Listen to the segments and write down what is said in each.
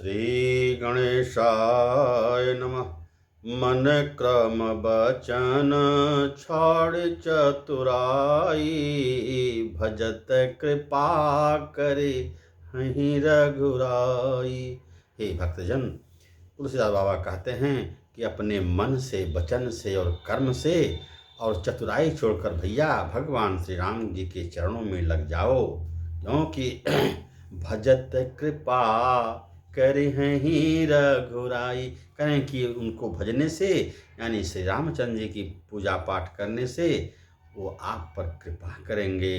श्री गणेशाय नमः। मन क्रम बचन छोड़ चतुराई, भजत कृपा करे हहीं रघुराई। हे भक्तजन, तुलसीदास बाबा कहते हैं कि अपने मन से, वचन से और कर्म से और चतुराई छोड़कर भैया भगवान श्री राम जी के चरणों में लग जाओ, क्योंकि भजत कृपा करे हैं रघुराई। करें कि उनको भजने से, यानी श्री रामचंद्र जी की पूजा पाठ करने से वो आप पर कृपा करेंगे।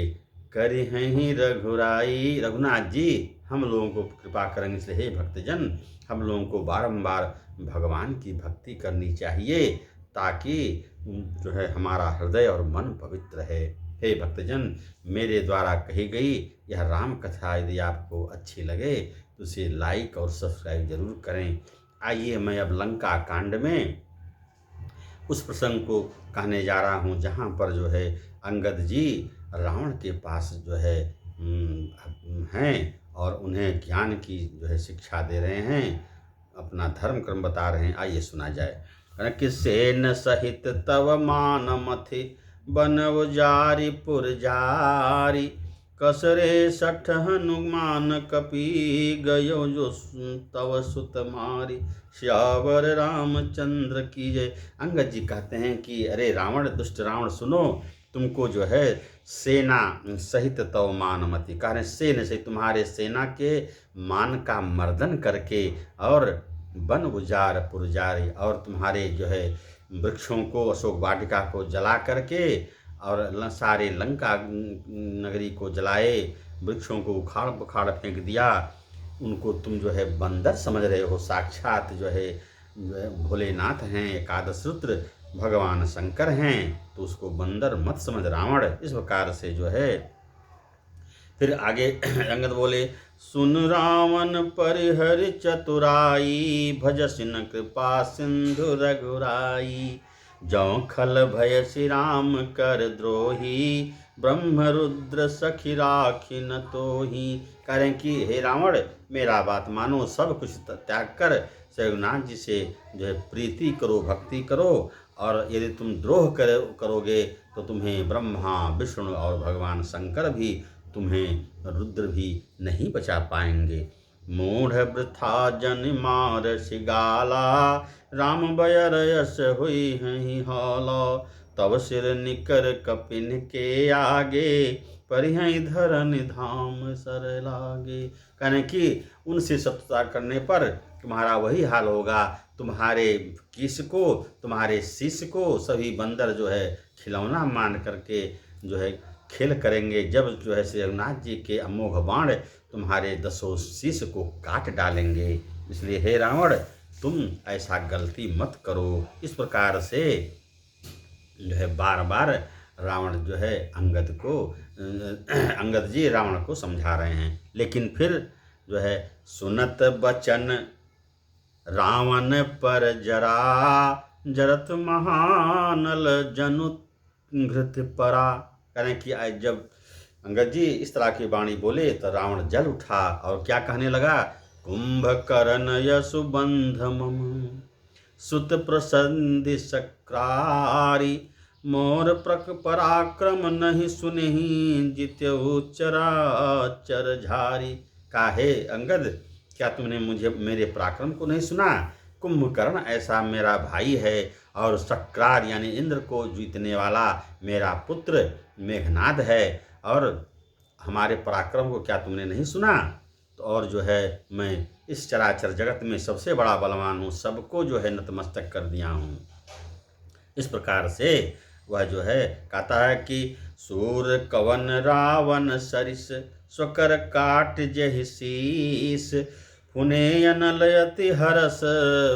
करे हैं रघुराई, रघुनाथ जी हम लोगों को कृपा करेंगे। इसलिए हे भक्तजन, हम लोगों को बारंबार भगवान की भक्ति करनी चाहिए, ताकि जो है हमारा हृदय और मन पवित्र रहे। हे भक्तजन, मेरे द्वारा कही गई यह राम कथा यदि आपको अच्छी लगे तो उसे लाइक और सब्सक्राइब जरूर करें। आइए मैं अब लंका कांड में उस प्रसंग को कहने जा रहा हूँ जहाँ पर जो है अंगद जी रावण के पास जो है हैं और उन्हें ज्ञान की जो है शिक्षा दे रहे हैं, अपना धर्म कर्म बता रहे हैं। आइए सुना जाए। कि सेन सहित तव मान मथि बनव जारी पुरजारी, कसरे 60 हनुमान कपि गयो जो तव सुत मारी, श्यावर रामचंद्र की जय। अंगद जी कहते हैं कि अरे रावण, दुष्ट रावण, सुनो, तुमको जो है सेना सहित तव मान मति, कह रहे सेना से तुम्हारे सेना के मान का मर्दन करके और वन उजार पुरजारी, और तुम्हारे जो है वृक्षों को, अशोक वाटिका को जला करके और सारे लंका नगरी को जलाए, वृक्षों को उखाड़ पुखाड़ फेंक दिया। उनको तुम जो है बंदर समझ रहे हो, साक्षात जो है भोलेनाथ हैं, एकादश रुद्र भगवान शंकर हैं, तो उसको बंदर मत समझ रावण। इस प्रकार से जो है फिर आगे अंगद बोले, सुन रावण परिहर चतुराई, भजसिन कृपा सिंधु रघुराई, जौ खल भय श्री राम कर द्रोही, ब्रह्म रुद्र सखी राखिन तोही। करें कि हे रावण, मेरा बात मानो, सब कुछ त्याग कर रघुनाथ जी से जो है प्रीति करो, भक्ति करो, और यदि तुम द्रोह करोगे तो तुम्हें ब्रह्मा विष्णु और भगवान शंकर भी, तुम्हें रुद्र भी नहीं बचा पाएंगे। मूढ़ वृथा जन मार सिगाला, राम बयर यश हुई हैं हाला, तब सिर निकर कपिन के आगे, परिहं धरन धाम सर लागे। कहने कि उनसे शत्रुता करने पर तुम्हारा वही हाल होगा। तुम्हारे किस को, तुम्हारे शिष्य को सभी बंदर जो है खिलौना मान करके जो है खेल करेंगे, जब जो है श्री रघुनाथ जी के अमोघ बाण तुम्हारे 10 शिष्य को काट डालेंगे। इसलिए हे रावण, तुम ऐसा गलती मत करो। इस प्रकार से जो है बार बार रावण जो है अंगद जी रावण को समझा रहे हैं। लेकिन फिर जो है सुनत बचन रावण पर जरा, जरत महानल जनु घृत परा। करें कि जब अंगद जी इस तरह की वाणी बोले तो रावण जल उठा और क्या कहने लगा, कुंभकर्ण यशु बंध मम, सुत प्रसन्धि सक्रारी, मोर पराक्रम नहीं सुनहि, जित्यु चराचर झारी। काहे अंगद, क्या तुमने मेरे पराक्रम को नहीं सुना? कुंभकर्ण ऐसा मेरा भाई है, और सक्रार यानी इंद्र को जीतने वाला मेरा पुत्र मेघनाद है, और हमारे पराक्रम को क्या तुमने नहीं सुना? तो और जो है मैं इस चराचर जगत में सबसे बड़ा बलवान हूँ, सबको जो है नतमस्तक कर दिया हूँ। इस प्रकार से वह जो है कहता है कि सूर कवन रावण सरिस, स्वकर काट जहि शीस, पुने अनलयति हरस,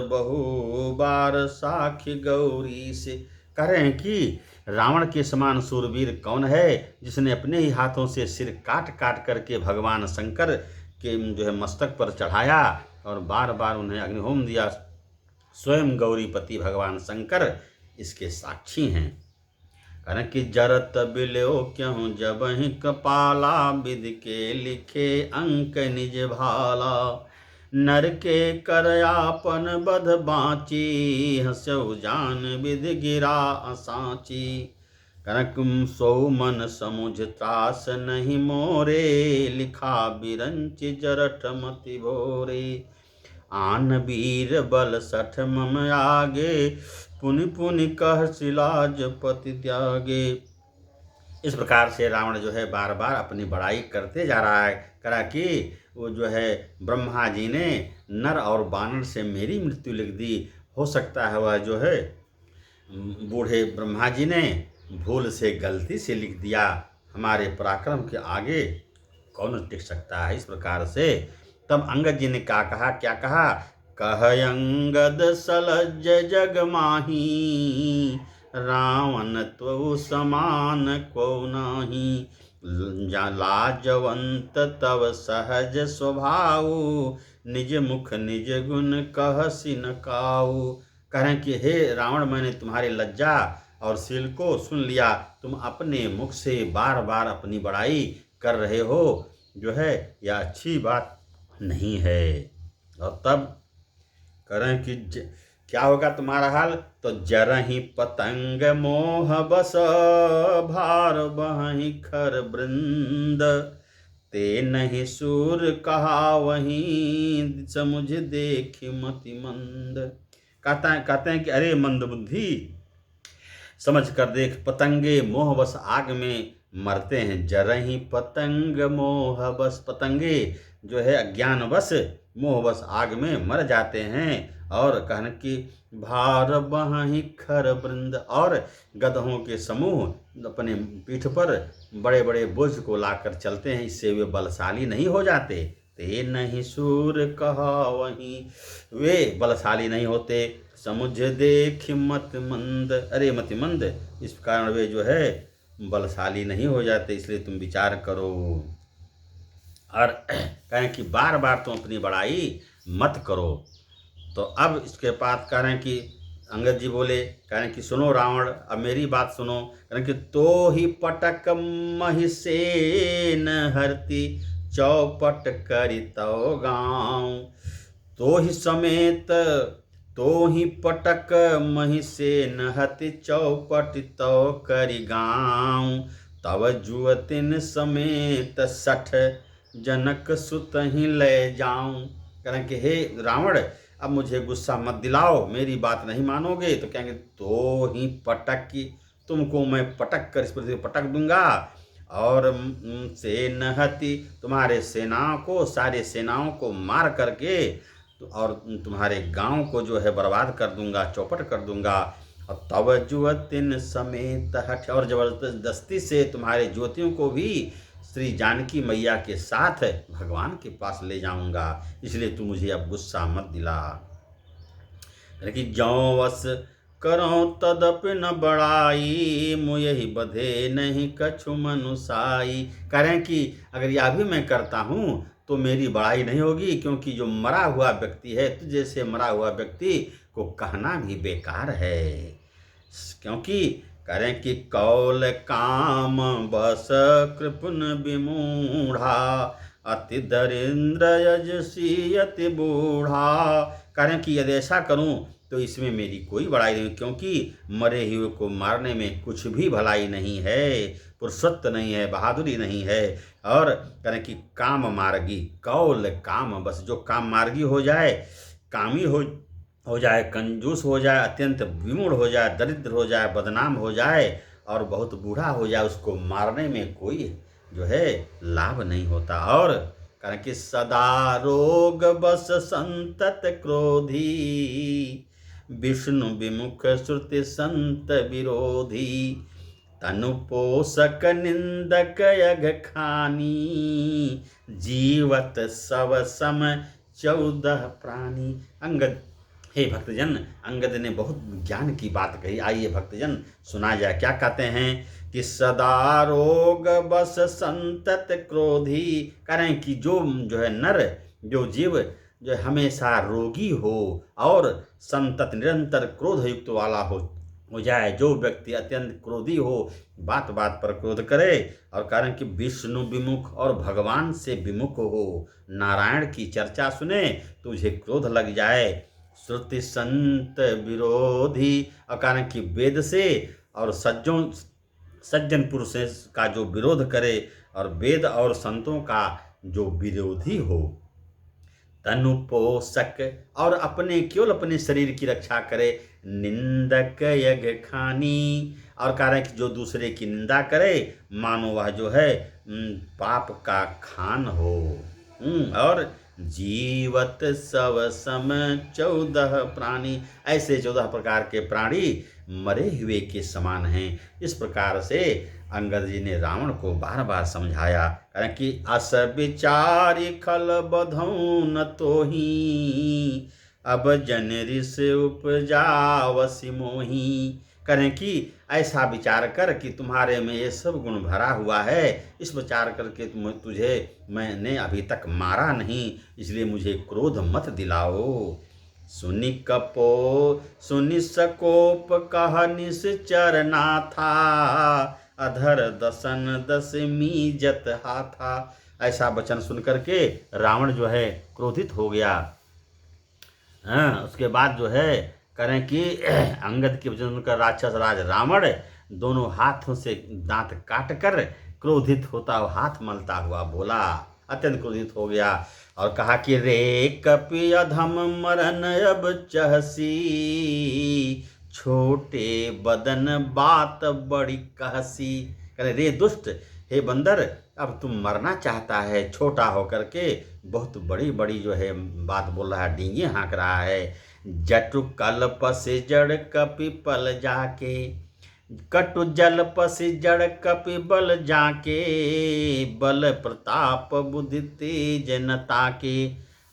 बहु बार साखी गौरी से। कह रहे हैं कि रावण के समान सूरवीर कौन है, जिसने अपने ही हाथों से सिर काट काट करके भगवान शंकर के जो है मस्तक पर चढ़ाया और बार बार उन्हें अग्निहोम दिया। स्वयं गौरीपति भगवान शंकर इसके साक्षी हैं। कारण कि जरत बिलो क्यों जब ही कपाला, विधि के लिखे अंक निज भाला, नर के कर आपन बध बाँची, हस्यौ जान विधि गिरा असाची। कनक सो मन समुझ त्रास नहीं मोरे, लिखा बिरंच जरठ मति भोरे। आन वीर बल सठ मम आगे, पुनि पुनि कह सिलाज पति त्यागे। इस प्रकार से रावण जो है बार बार अपनी बड़ाई करते जा रहा है। करा कि वो जो है ब्रह्मा जी ने नर और बानर से मेरी मृत्यु लिख दी। हो सकता है वह जो है बूढ़े ब्रह्मा जी ने भूल से गलती से लिख दिया, हमारे पराक्रम के आगे कौन टिक सकता है। इस प्रकार से तब अंगद जी ने क्या कहा, कह अंगद सलज जग माही, रावण त्वौ समान को नाही। लाजवंत तव सहज स्वभाव, निज मुख निज गुण कहसि न काऊ। कह रहे हैं कि हे रावण, मैंने तुम्हारे लज्जा और शील को सुन लिया। तुम अपने मुख से बार बार अपनी बड़ाई कर रहे हो, जो है यह अच्छी बात नहीं है। और तब कह रहे हैं कि क्या होगा तुम्हारा हाल, तो जरहि पतंग मोह बस, भार बहि खर वृंद। ते नहीं सूर कहा वहीं, समुझ देखि मति मंद। कहते हैं कि अरे मंद बुद्धि, समझ कर देख, पतंगे मोह बस आग में मरते हैं। जरहि पतंग मोह बस, पतंगे जो है अज्ञानवश मोहवश आग में मर जाते हैं। और कहने की भार बहि खर वृंद, और गधों के समूह अपने पीठ पर बड़े बड़े बोझ को लाकर चलते हैं, इससे वे बलशाली नहीं हो जाते। ते नहीं सूर कहा वहीं, वे बलशाली नहीं होते। समुझ देख मत मंद, अरे मति मंद, इस कारण वे जो है बलशाली नहीं हो जाते, इसलिए तुम विचार करो। और कहें कि बार बार तुम अपनी बड़ाई मत करो। तो अब इसके बाद कह रहे हैं कि अंगद जी बोले, कह रहे हैं कि सुनो रावण, अब मेरी बात सुनो। कह रहे हैं कि तो ही पटक महिषेन हरती, चौपट करी तो गाँव। तो ही समेत तो ही पटक महिषेन हति, चौपट तो करी गाँव। तव जुवतिन समेत सठ, जनक सुत ही ले जाऊं। कहें कि हे रावण, अब मुझे गुस्सा मत दिलाओ, मेरी बात नहीं मानोगे तो कहेंगे तो ही पटक की, तुमको मैं पटक कर इस पृथ्वी पटक दूंगा। और सेनहति, तुम्हारे सेनाओं को, सारे सेनाओं को मार करके और तुम्हारे गांव को जो है बर्बाद कर दूंगा, चौपट कर दूंगा। और तव जुवतिन समेत हठ, और जबरदस्ती से तुम्हारे ज्योतियों को भी श्री जानकी मैया के साथ भगवान के पास ले जाऊंगा, इसलिए तू मुझे अब गुस्सा मत दिला। लेकिन जौ वस करो तदपि न बड़ाई, मुयहि बधे नहीं कछु मनुसाई। कह रहे हैं कि अगर यह भी मैं करता हूँ तो मेरी बड़ाई नहीं होगी, क्योंकि जो मरा हुआ व्यक्ति है, तुझे से मरा हुआ व्यक्ति को कहना भी बेकार है। क्योंकि करें कि कौल काम बस कृपन विमूढ़ा, अति दरिद्र यजसी अति बूढ़ा। करें कि यदि ऐसा करूं तो इसमें मेरी कोई बड़ाई नहीं, क्योंकि मरे हुए को मारने में कुछ भी भलाई नहीं है, पुरुषत्व नहीं है, बहादुरी नहीं है। और करें कि काम मार्गी, कौल काम बस, जो काम मार्गी हो जाए, कामी हो जाए, कंजूस हो जाए, अत्यंत विमूढ़ हो जाए, दरिद्र हो जाए, बदनाम हो जाए और बहुत बूढ़ा हो जाए, उसको मारने में कोई जो है लाभ नहीं होता। और कारण कि सदा रोग बस संतत क्रोधी, विष्णु विमुख श्रुति संत विरोधी। तनु पोषक निंदक यग खानी, जीवत सब सम 14 प्राणी। अंगद, हे भक्तजन, अंगद ने बहुत ज्ञान की बात कही। आइए भक्तजन सुना जाए, क्या कहते हैं कि सदा रोग बस संतत क्रोधी। करें कि जो है नर, जो जीव जो हमेशा रोगी हो और संतत निरंतर क्रोध युक्त वाला हो, हो जाए। जो व्यक्ति अत्यंत क्रोधी हो, बात बात पर क्रोध करे और कारण कि विष्णु विमुख और भगवान से विमुख हो, नारायण की चर्चा सुने, तुझे क्रोध लग जाए। श्रुति संत विरोधी और कारण कि वेद से और सज्जन पुरुष का जो विरोध करे और वेद और संतों का जो विरोधी हो। तनु पोषक और केवल अपने शरीर की रक्षा करे। निंदक यज्ञ खानी और कारण कि जो दूसरे की निंदा करे मानो वह जो है पाप का खान हो। और जीवत सब सम 14 प्राणी, ऐसे 14 प्रकार के प्राणी मरे हुए के समान हैं। इस प्रकार से अंगद जी ने रावण को बार बार समझाया, कारण कि अस विचारी खल बधौ न तोही, अब जन ऋष उपजावसी मोही। करें कि ऐसा विचार कर कि तुम्हारे में ये सब गुण भरा हुआ है, इस विचार करके तुझे मैंने अभी तक मारा नहीं, इसलिए मुझे क्रोध मत दिलाओ। सुनि सकोप कह निश्चर नाथा, अधर दसन दसमी जत हाथा। ऐसा वचन सुनकर के रावण जो है क्रोधित हो गया। उसके बाद जो है करें कि अंगद के वचन सुनकर राक्षस राज रावण दोनों हाथों से दांत काट कर क्रोधित होता हुआ, हाथ मलता हुआ बोला, अत्यंत क्रोधित हो गया और कहा कि रे कपि अधम मरन अब चहसी, छोटे बदन बात बड़ी कहसी। कहे रे दुष्ट, हे बंदर, अब तुम मरना चाहता है, छोटा होकर के बहुत बड़ी बड़ी जो है बात बोल रहा है, डींगे हाँक रहा है। जटु कल्प से जड़ कपि पल जाके, कटु जल पसी जड़ कपि बल जाके, बल प्रताप बुद्धि तेज नता के,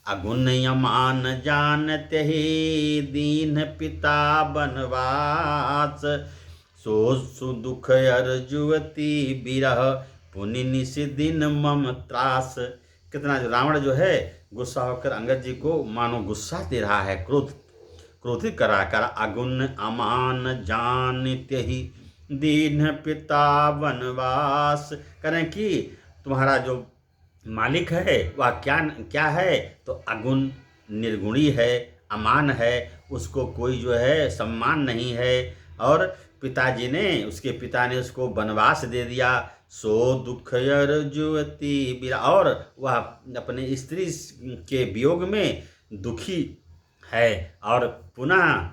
अगुन यमान जानते ही दीन पिता बनवास, सो सुदुख अर्जुवती बिरह, पुनि निश दिन मम त्रास। कितना रावण जो है गुस्सा होकर अंगद जी को मानो गुस्सा दे रहा है, क्रोधित करा कर। अगुन अमान जानते ही दीन पिता वनवास। करें कि तुम्हारा जो मालिक है वह क्या है, तो अगुण निर्गुणी है, अमान है, उसको कोई जो है सम्मान नहीं है। और पिताजी ने, उसके पिता ने उसको वनवास दे दिया। सो दुख अर्जुवती बिरा, और वह अपने स्त्री के वियोग में दुखी है और पुनः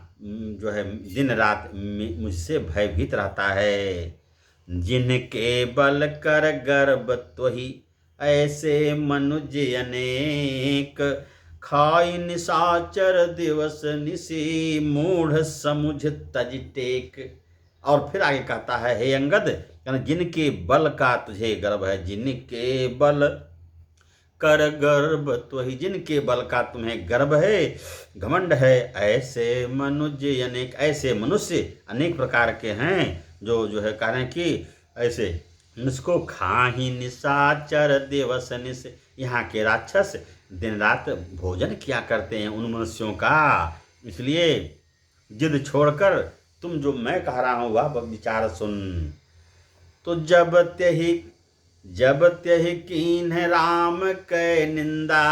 जो है दिन रात मुझसे भयभीत रहता है। जिनके बल कर गर्भ त्वहि, ऐसे मनुज अनेक, खाई निशाचर दिवस निशी, मूढ़ समुझ तज टेक। और फिर आगे कहता है, हे अंगद, जिनके बल का तुझे गर्व है, जिनके बल कर गर्भ त्वहि, जिनके बल का तुम्हें गर्व है, घमंड है, ऐसे मनुष्य अनेक, ऐसे मनुष्य अनेक प्रकार के हैं जो है कह रहे हैं कि ऐसे इसको खाही निशाचर दिवस निश। यहाँ के राक्षस दिन रात भोजन किया करते हैं उन मनुष्यों का, इसलिए जिद छोड़कर तुम जो मैं कह रहा हूँ वह विचार सुन। तो जब त्यहि कीन्ह राम कै निंदा,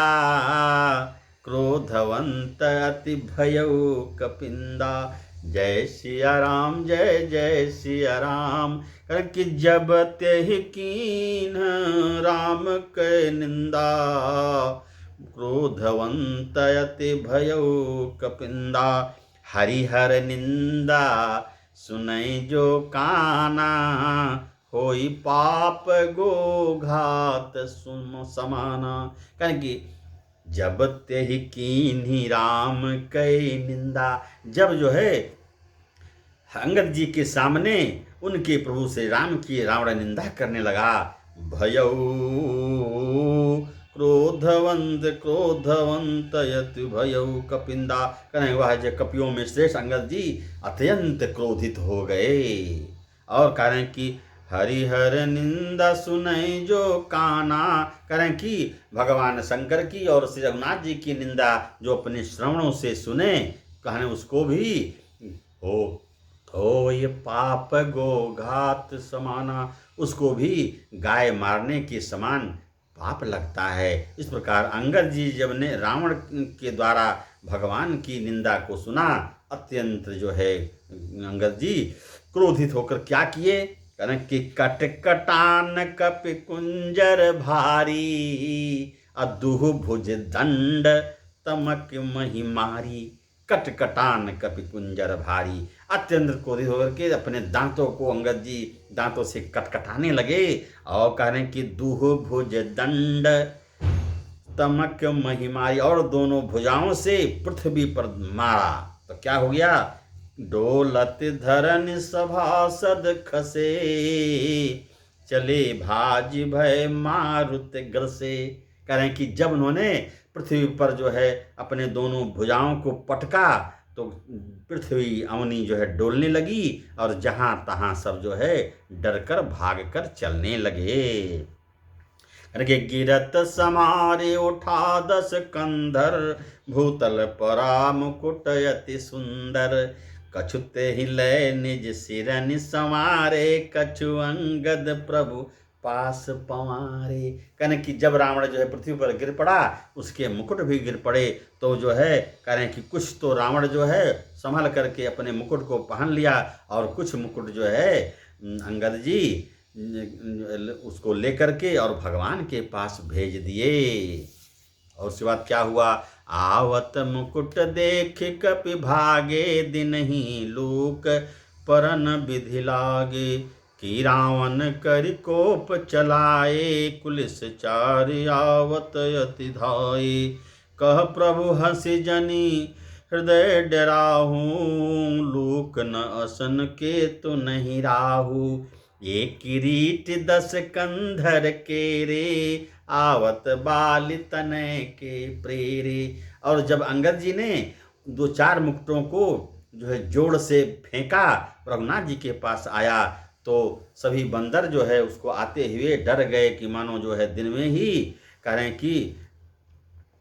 क्रोधवंत अति भयउ कपिंदा। जय सिया राम, जय जय सिया राम। कि जब त्यहि कीन्ह राम कै निंदा, क्रोधवंत अति भयउ कपिंदा। हरिहर निंदा सुनै जो काना, होई पाप गो घात सुम समाना। कारण कि जब त्यहि कीन्ही राम कई निंदा, जब जो है अंगद जी के सामने उनके प्रभु श्री राम की रावण निंदा करने लगा। भयउ क्रोधवंत यति भयउ कपिंदा। कहें वह जो कपियों में श्रेष्ठ अंगद जी अत्यंत क्रोधित हो गए और कहें कि हरिहर निंदा सुनई जो काना। करें कि भगवान शंकर की और श्री रघुनाथ जी की निंदा जो अपने श्रवणों से सुने, कहने उसको भी हो हो ये पाप गो घात समाना, उसको भी गाय मारने के समान पाप लगता है। इस प्रकार अंगद जी जब ने रावण के द्वारा भगवान की निंदा को सुना, अत्यंत जो है अंगद जी क्रोधित होकर क्या किए, कारण कि कट कटान कपि कुंजर भारी, अदुह भुज दंड तमक मही मारी। कट कटान कपि कुंजर भारी, अत्यंत क्रोधित होकर के अपने दांतों को अंगद जी दांतों से कटकटाने लगे और कह रहे हैं कि दूह भुज दंड तमक महिमारी, और दोनों भुजाओं से पृथ्वी पर मारा। तो क्या हो गया, डोलत धरन सभासद खसे, चले भाज भय मारुत ग्रसे। कह रहे हैं कि जब उन्होंने पृथ्वी पर जो है अपने दोनों भुजाओं को पटका तो पृथ्वी अवनी जो है डोलने लगी और जहां तहां सब जो है डरकर भागकर चलने लगे। के गिरत समारे उठा 10 कंधर, भूतल परा मुकुट अति सुंदर, कछुते हिले निज सिरनि संवारे, कछु अंगद प्रभु पास पवारे। कहने कि जब रावण जो है पृथ्वी पर गिर पड़ा, उसके मुकुट भी गिर पड़े, तो जो है कह रहे हैं कि कुछ तो रावण जो है संभल करके अपने मुकुट को पहन लिया और कुछ मुकुट जो है अंगद जी उसको लेकर के और भगवान के पास भेज दिए। और उसके बाद क्या हुआ, आवत मुकुट देख कपि भागे, दिन ही लोक परन विधि लागे, कि रावण करि कोप चलाए, कुलिस चारि आवत अति धाये, कह प्रभु हंसि जनि हृदय डराहू, लोक न असन के तो नहीं राहू, ये किरीट 10 कंधर केरे, आवत बाल तनय के प्रेरे। और जब अंगद जी ने 2-4 मुकुटों को जो है जोड़ से फेंका, रघुनाथ जी के पास आया, तो सभी बंदर जो है उसको आते हुए डर गए कि मानो जो है दिन में ही कह रहे हैं कि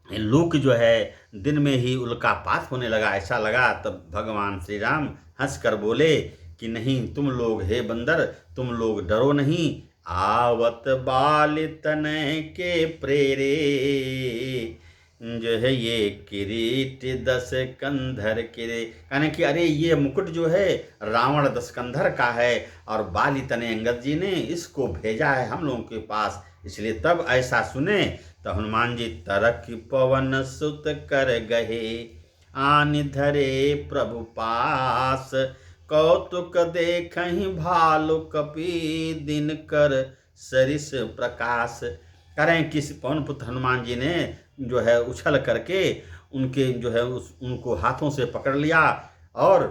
लोक जो है दिन में ही उल्कापात होने लगा, ऐसा लगा। तब भगवान श्री राम हंस कर बोले कि नहीं, तुम लोग हे बंदर, तुम लोग डरो नहीं, आवत बाल तनय के प्रेरे, जो है ये किरीट 10 कंधर के। कहने कि अरे ये मुकुट जो है रावण 10 कंधर का है और बाली तने अंगद जी ने इसको भेजा है हम लोगों के पास, इसलिए तब ऐसा सुने तो हनुमान जी तरक पवन सुत कर गहे, आन धरे प्रभु पास, कौतुक देखहि भालु कपि, दिन कर सरिस प्रकाश। कह रहे हैं कि पवन पुत्र हनुमान जी ने जो है उछल करके उनके जो है उनको हाथों से पकड़ लिया और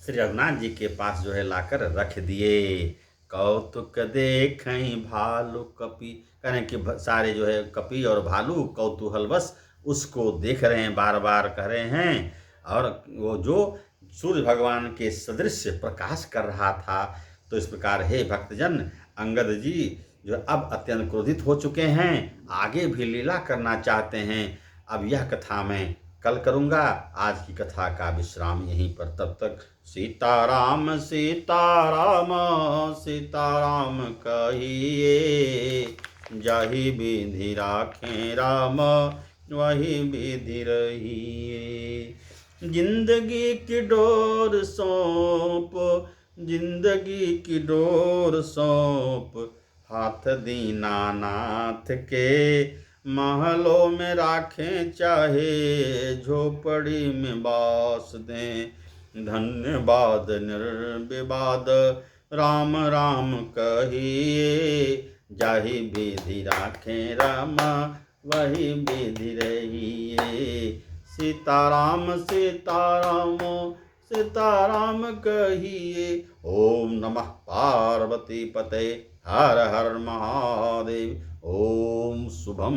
श्री रघुनाथ जी के पास जो है लाकर रख दिए। कौतुक देखहि भालु कपि, कह रहे हैं कि सारे जो है कपि और भालू कौतूहलवश उसको देख रहे हैं, बार बार कह रहे हैं, और वो जो सूर्य भगवान के सदृश प्रकाश कर रहा था। तो इस प्रकार हे भक्तजन, अंगद जी जो अब अत्यंत क्रोधित हो चुके हैं, आगे भी लीला करना चाहते हैं। अब यह कथा मैं कल करूँगा, आज की कथा का विश्राम यहीं पर। तब तक सीताराम सीताराम सीताराम कहिए, जाहि विधि राखें राम वही विधि रहिए। जिंदगी की डोर सौंप, जिंदगी की डोर सौंप, हाथ दीनानाथ के, महलों में राखें चाहे झोपड़ी में बास दें, धन्यवाद निर्विवाद राम राम कहिए, जाहि विधि राखें राम वही विधि रहिए। सीताराम सीताराम सीताराम कहिए। ओम नमः पार्वती पते, हर हर महादेव। ओम शुभम।